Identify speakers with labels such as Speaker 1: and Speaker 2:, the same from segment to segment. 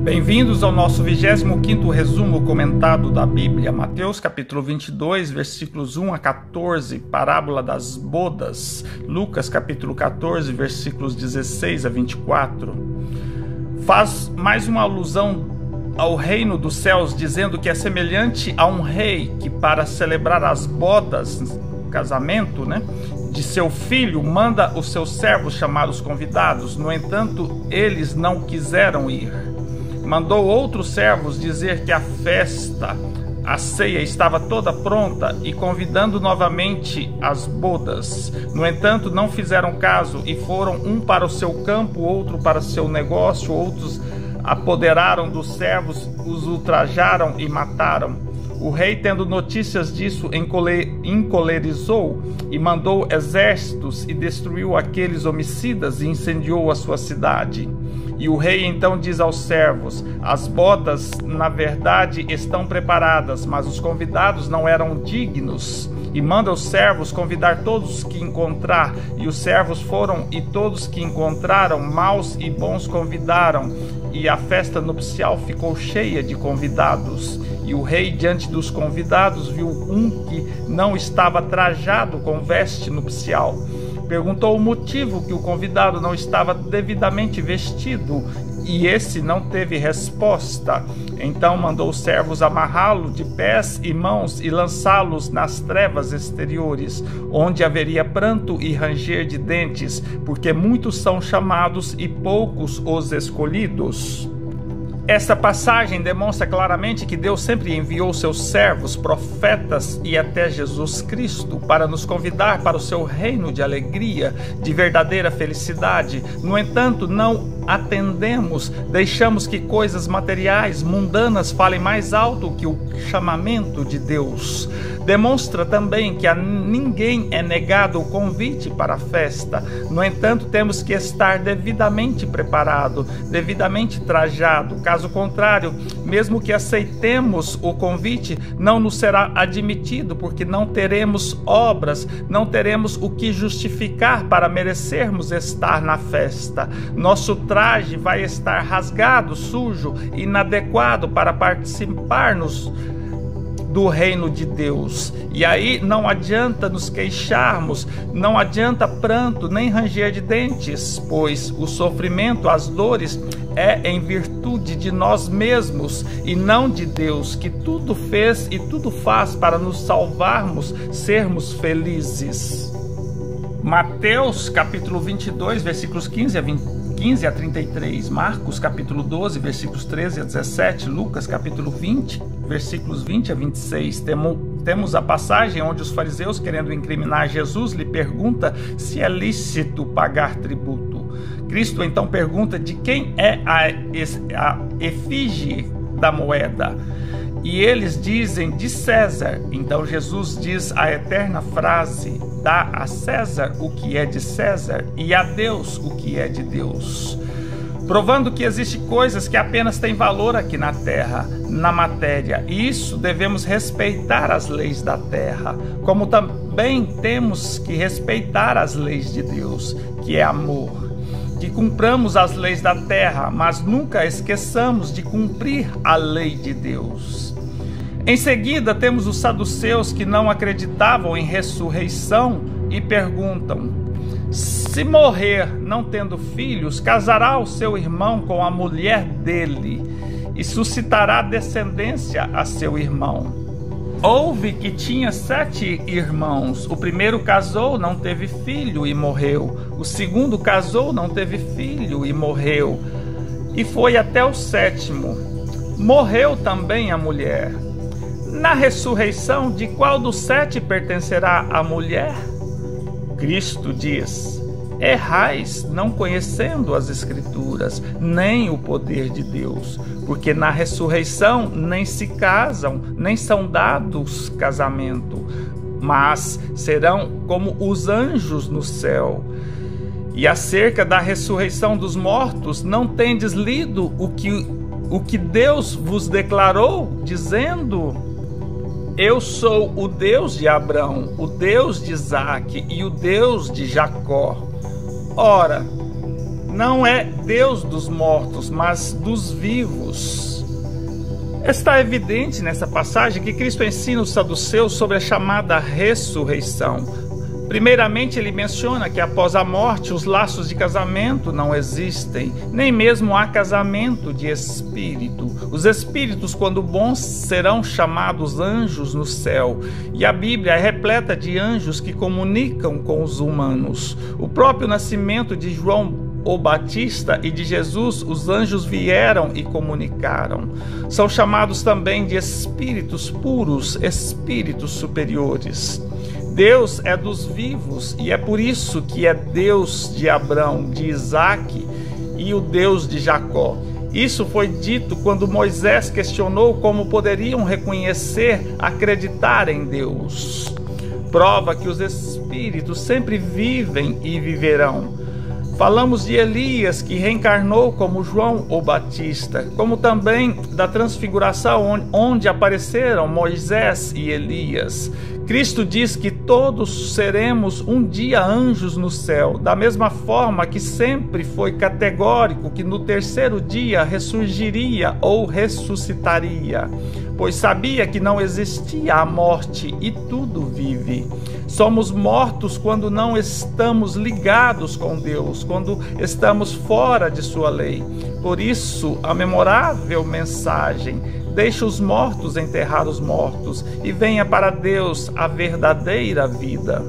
Speaker 1: Bem-vindos ao nosso 25º resumo comentado da Bíblia, Mateus capítulo 22, versículos 1 a 14, parábola das bodas, Lucas capítulo 14, versículos 16 a 24. Faz mais uma alusão ao reino dos céus, dizendo que é semelhante a um rei que, para celebrar as bodas, o casamento, de seu filho, manda os seus servos chamar os convidados. No entanto, eles não quiseram ir. Mandou outros servos dizer que a festa, a ceia estava toda pronta e convidando novamente as bodas. No entanto, não fizeram caso e foram um para o seu campo, outro para o seu negócio. Outros apoderaram dos servos, os ultrajaram e mataram. O rei, tendo notícias disso, encolerizou e mandou exércitos e destruiu aqueles homicidas e incendiou a sua cidade. E o rei então diz aos servos: as bodas, na verdade, estão preparadas, mas os convidados não eram dignos. E manda os servos convidar todos que encontrar. E os servos foram, e todos que encontraram, maus e bons, convidaram. E a festa nupcial ficou cheia de convidados. E o rei, diante dos convidados, viu um que não estava trajado com veste nupcial. Perguntou o motivo que o convidado não estava devidamente vestido, e esse não teve resposta. Então mandou os servos amarrá-lo de pés e mãos e lançá-los nas trevas exteriores, onde haveria pranto e ranger de dentes, porque muitos são chamados e poucos os escolhidos. Esta passagem demonstra claramente que Deus sempre enviou seus servos, profetas e até Jesus Cristo para nos convidar para o seu reino de alegria, de verdadeira felicidade. No entanto, não atendemos, deixamos que coisas materiais, mundanas, falem mais alto que o chamamento de Deus. Demonstra também que a ninguém é negado o convite para a festa. No entanto, temos que estar devidamente preparado, devidamente trajado. Caso contrário, mesmo que aceitemos o convite, não nos será admitido, porque não teremos obras, não teremos o que justificar para merecermos estar na festa. Nosso traje vai estar rasgado, sujo, inadequado para participarmos do reino de Deus. E aí não adianta nos queixarmos, não adianta pranto, nem ranger de dentes, pois o sofrimento, as dores, é em virtude de nós mesmos e não de Deus, que tudo fez e tudo faz para nos salvarmos, sermos felizes. Mateus capítulo 22, versículos 15 a 33, Marcos capítulo 12, versículos 13 a 17, Lucas capítulo 20, versículos 20 a 26. Temos a passagem onde os fariseus, querendo incriminar Jesus, lhe pergunta se é lícito pagar tributo. Cristo então pergunta de quem é a efígie da moeda. E eles dizem: de César. Então Jesus diz a eterna frase: dá a César o que é de César e a Deus o que é de Deus. Provando que existem coisas que apenas têm valor aqui na terra, na matéria. E isso devemos respeitar as leis da terra, como também temos que respeitar as leis de Deus, que é amor. Que cumpramos as leis da terra, mas nunca esqueçamos de cumprir a lei de Deus. Em seguida, temos os saduceus, que não acreditavam em ressurreição e perguntam: se morrer não tendo filhos, casará o seu irmão com a mulher dele e suscitará descendência a seu irmão. Houve que tinha 7 irmãos. O primeiro casou, não teve filho e morreu. O segundo casou, não teve filho e morreu. E foi até o 7º. Morreu também a mulher. Na ressurreição, de qual dos 7 pertencerá a mulher? Cristo diz: errais, não conhecendo as Escrituras, nem o poder de Deus, porque na ressurreição nem se casam, nem são dados casamento, mas serão como os anjos no céu. E acerca da ressurreição dos mortos, não tendes lido o que Deus vos declarou, dizendo: eu sou o Deus de Abraão, o Deus de Isaque e o Deus de Jacó. Ora, não é Deus dos mortos, mas dos vivos. Está evidente nessa passagem que Cristo ensina os saduceus sobre a chamada ressurreição. Primeiramente, ele menciona que após a morte, os laços de casamento não existem, nem mesmo há casamento de espírito. Os espíritos, quando bons, serão chamados anjos no céu, e a Bíblia é repleta de anjos que comunicam com os humanos. O próprio nascimento de João o Batista e de Jesus, os anjos vieram e comunicaram. São chamados também de espíritos puros, espíritos superiores. Deus é dos vivos e é por isso que é Deus de Abraão, de Isaque e o Deus de Jacó. Isso foi dito quando Moisés questionou como poderiam reconhecer, acreditar em Deus. Prova que os espíritos sempre vivem e viverão. Falamos de Elias, que reencarnou como João o Batista, como também da transfiguração, onde apareceram Moisés e Elias. Cristo diz que todos seremos um dia anjos no céu, da mesma forma que sempre foi categórico que no terceiro dia ressurgiria ou ressuscitaria, pois sabia que não existia a morte e tudo vive. Somos mortos quando não estamos ligados com Deus, quando estamos fora de sua lei. Por isso, a memorável mensagem: deixe os mortos enterrar os mortos e venha para Deus a verdadeira vida.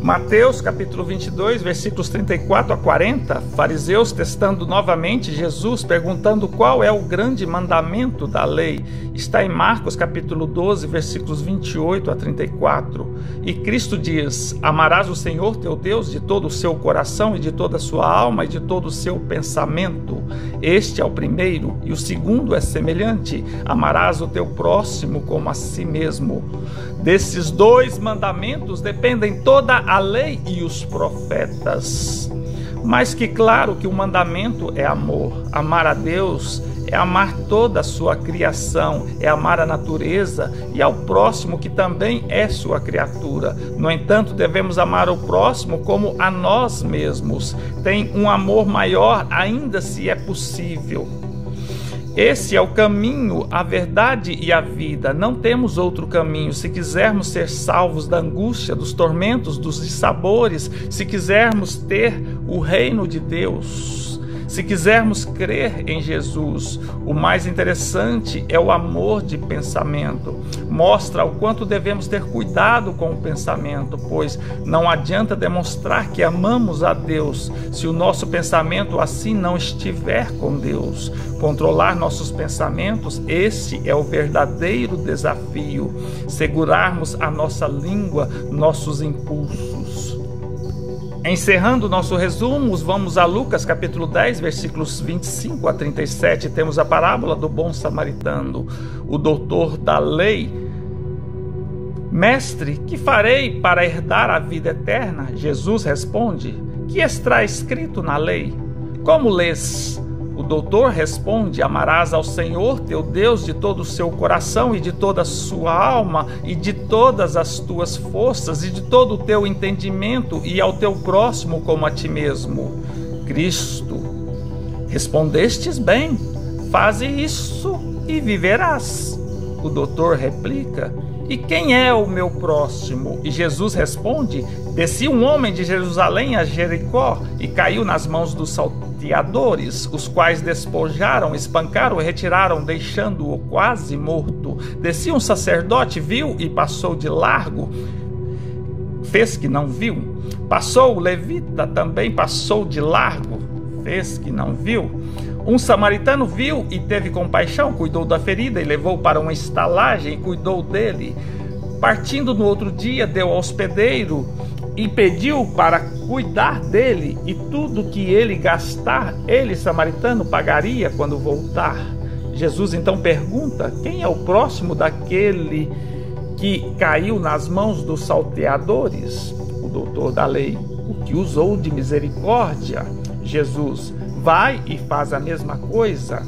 Speaker 1: Mateus capítulo 22, versículos 34 a 40, fariseus testando novamente Jesus, perguntando qual é o grande mandamento da lei. Está em Marcos capítulo 12, versículos 28 a 34. E Cristo diz: amarás o Senhor teu Deus de todo o seu coração e de toda a sua alma e de todo o seu pensamento. Este é o primeiro, e o segundo é semelhante: amarás o teu próximo como a si mesmo. Desses dois mandamentos dependem toda a lei e os profetas. Mas que claro que o mandamento é amor. Amar a Deus é amar toda a sua criação, é amar a natureza e ao próximo, que também é sua criatura. No entanto, devemos amar o próximo como a nós mesmos. Tem um amor maior, ainda se é possível. Esse é o caminho, a verdade e a vida. Não temos outro caminho se quisermos ser salvos da angústia, dos tormentos, dos dissabores, se quisermos ter o reino de Deus. Se quisermos crer em Jesus. O mais interessante é o amor de pensamento. Mostra o quanto devemos ter cuidado com o pensamento, pois não adianta demonstrar que amamos a Deus se o nosso pensamento assim não estiver com Deus. Controlar nossos pensamentos, esse é o verdadeiro desafio. Segurarmos a nossa língua, nossos impulsos. Encerrando nosso resumo, vamos a Lucas capítulo 10, versículos 25 a 37. Temos a parábola do bom samaritano. O doutor da lei: mestre, que farei para herdar a vida eterna? Jesus responde: que está escrito na lei? Como lês? O doutor responde: amarás ao Senhor teu Deus de todo o seu coração e de toda a sua alma e de todas as tuas forças e de todo o teu entendimento, e ao teu próximo como a ti mesmo. Cristo: respondestes bem, faze isso e viverás. O doutor replica: e quem é o meu próximo? E Jesus responde: descia um homem de Jerusalém a Jericó e caiu nas mãos dos salteadores, os quais despojaram, espancaram e retiraram, deixando-o quase morto. Descia um sacerdote, viu e passou de largo, fez que não viu. Passou o levita, também passou de largo, fez que não viu. Um samaritano viu e teve compaixão, cuidou da ferida e levou para uma estalagem e cuidou dele. Partindo no outro dia, deu ao hospedeiro e pediu para cuidar dele, e tudo que ele gastar, ele, samaritano, pagaria quando voltar. Jesus então pergunta: quem é o próximo daquele que caiu nas mãos dos salteadores? O doutor da lei: o que usou de misericórdia. Jesus: vai e faz a mesma coisa.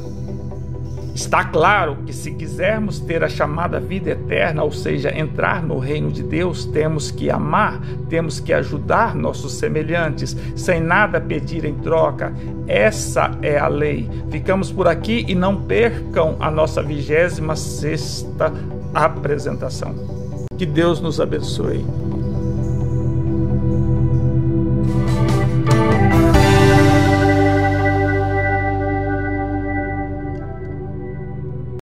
Speaker 1: Está claro que se quisermos ter a chamada vida eterna, ou seja, entrar no reino de Deus, temos que amar, temos que ajudar nossos semelhantes, sem nada pedir em troca. Essa é a lei. Ficamos por aqui e não percam a nossa 26ª apresentação. Que Deus nos abençoe.